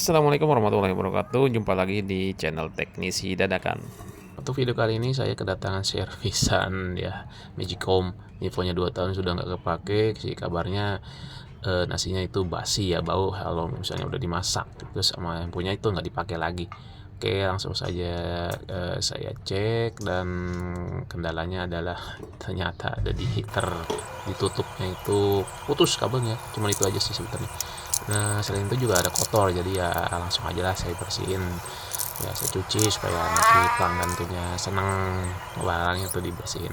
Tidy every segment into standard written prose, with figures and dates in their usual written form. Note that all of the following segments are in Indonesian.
Assalamualaikum warahmatullahi wabarakatuh. Jumpa lagi di channel Teknisi Dadakan. Untuk video kali ini saya kedatangan servisan ya Magicom. Infonya 2 tahun sudah nggak kepake. Sih kabarnya nasinya itu basi ya, bau kalau misalnya udah dimasak. Terus sama yang punya itu nggak dipakai lagi. Oke, langsung saja saya cek, dan kendalanya adalah ternyata ada di heater, ditutupnya itu putus kabelnya. Cuma itu aja sih sebetulnya. Nah, selain itu juga ada kotor, jadi ya langsung aja lah saya bersihin. Ya saya cuci supaya nanti pelanggan tuhnya seneng barangnya tuh dibersihin.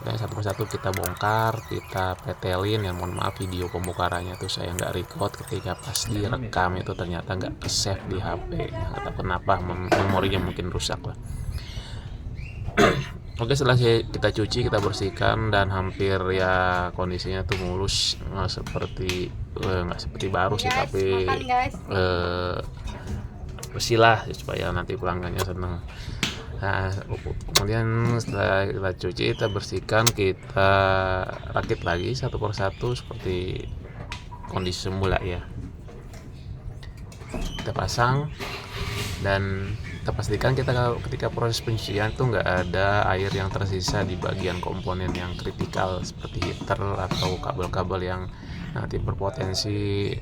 Dan satu persatu kita bongkar, kita pretelin. Ya mohon maaf, video pembongkarannya tuh saya nggak record ketika pas direkam itu ternyata nggak ke save di HP. Nggak tahu kenapa, memorinya mungkin rusak lah. Oke, setelah kita cuci, kita bersihkan, dan hampir ya kondisinya tuh mulus, nggak seperti baru sih, tapi bersih lah supaya nanti pelanggannya seneng. Nah, kemudian setelah kita cuci, kita bersihkan, kita rakit lagi satu persatu seperti kondisi semula ya. Kita pasang, dan kita pastikan ketika proses pencucian itu nggak ada air yang tersisa di bagian komponen yang kritikal seperti heater atau kabel-kabel yang nanti berpotensi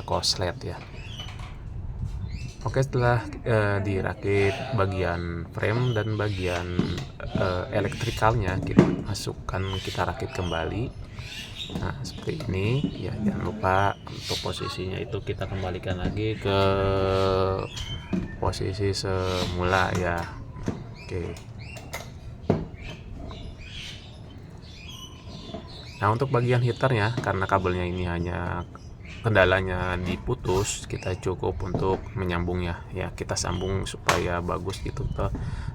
korslet ya. Oke, setelah dirakit bagian frame dan bagian elektrikalnya, kita rakit kembali. Nah, seperti ini ya. Jangan lupa untuk posisinya itu kita kembalikan lagi ke posisi semula ya. Oke. Nah, untuk bagian heaternya, karena kabelnya ini hanya kendalanya diputus, kita cukup untuk menyambungnya ya. Kita sambung supaya bagus gitu,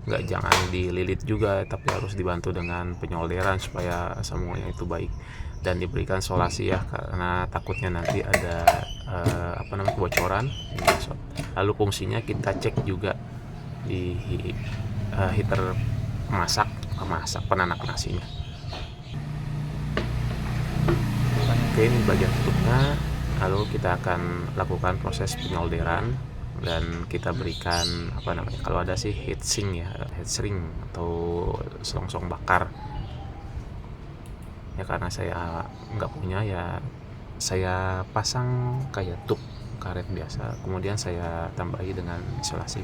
nggak, jangan dililit juga, tapi harus dibantu dengan penyolderan supaya semuanya itu baik, dan diberikan solasi ya, karena takutnya nanti ada kebocoran. Lalu fungsinya kita cek juga di heater pemasak penanak nasinya. Oke, ini bagian tutupnya. Lalu kita akan lakukan proses penyolderan, dan kita berikan kalau ada sih heatsink ya, heatsink atau selongsong bakar ya. Karena saya nggak punya ya, saya pasang kayak tub karet biasa, kemudian saya tambahi dengan isolasi.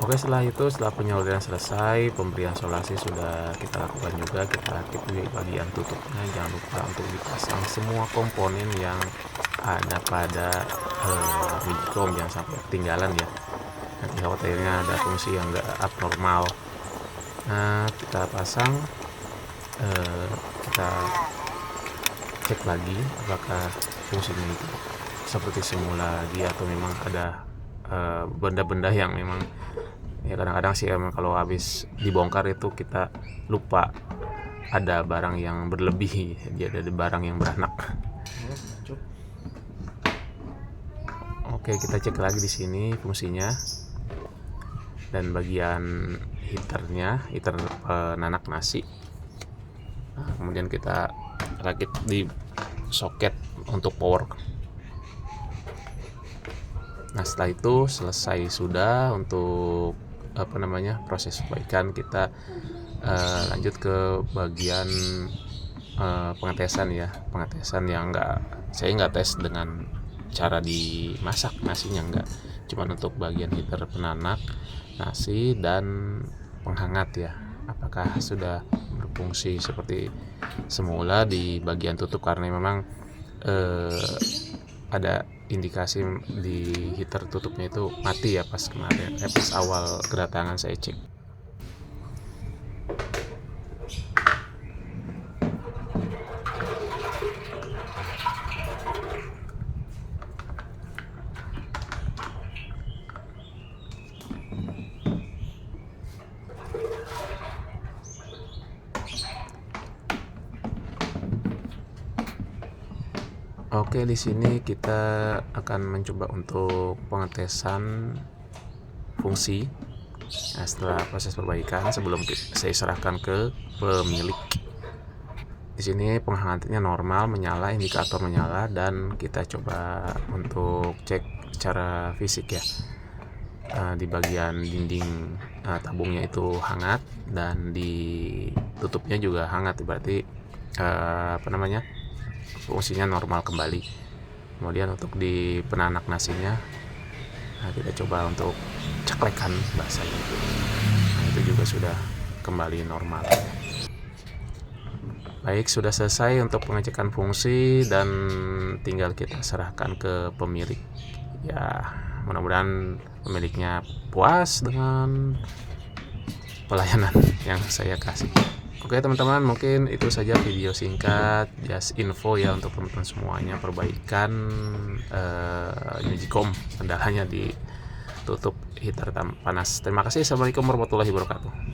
Oke, setelah penyolderan selesai, pemberian solasi sudah kita lakukan juga. Kita rakit di bagian tutupnya. Jangan lupa untuk dipasang semua komponen yang ada pada Magicom, jangan sampai ketinggalan ya. Nanti khawatirnya ada fungsi yang nggak abnormal. Nah, kita pasang, kita cek lagi apakah fungsinya itu seperti semula lagi, atau memang ada benda-benda yang memang ya, kadang-kadang sih emang kalau habis dibongkar itu kita lupa ada barang yang berlebih, jadi ada barang yang beranak. Oke, kita cek lagi di sini fungsinya, dan bagian heater penanak nasi. Nah, kemudian kita rakit di soket untuk power. Nah, setelah itu selesai sudah untuk proses perbaikan. Kita lanjut ke bagian pengetesan ya. Pengetesan yang saya nggak tes dengan cara dimasak nasinya, nggak, cuma untuk bagian heater penanak nasi dan penghangat ya, apakah sudah berfungsi seperti semula di bagian tutup, karena memang ada indikasi di heater tutupnya itu mati ya pas kemarin, pas awal kedatangan saya cek. Oke, di sini kita akan mencoba untuk pengetesan fungsi Nah, setelah proses perbaikan sebelum saya serahkan ke pemilik, di sini penghangatnya normal, menyala, indikator menyala, dan kita coba untuk cek secara fisik ya. Di bagian dinding tabungnya itu hangat dan di tutupnya juga hangat, berarti fungsinya normal kembali. Kemudian untuk di penanak nasinya, kita coba untuk ceklekan bahasanya itu. Itu juga sudah kembali normal. Baik, sudah selesai untuk pengecekan fungsi dan tinggal kita serahkan ke pemilik. Ya, mudah-mudahan pemiliknya puas dengan pelayanan yang saya kasih. Oke teman-teman, mungkin itu saja video singkat just info ya untuk teman-teman semuanya. Perbaikan Magicom, kendalanya ditutup heater panas. Terima kasih. Assalamualaikum warahmatullahi wabarakatuh.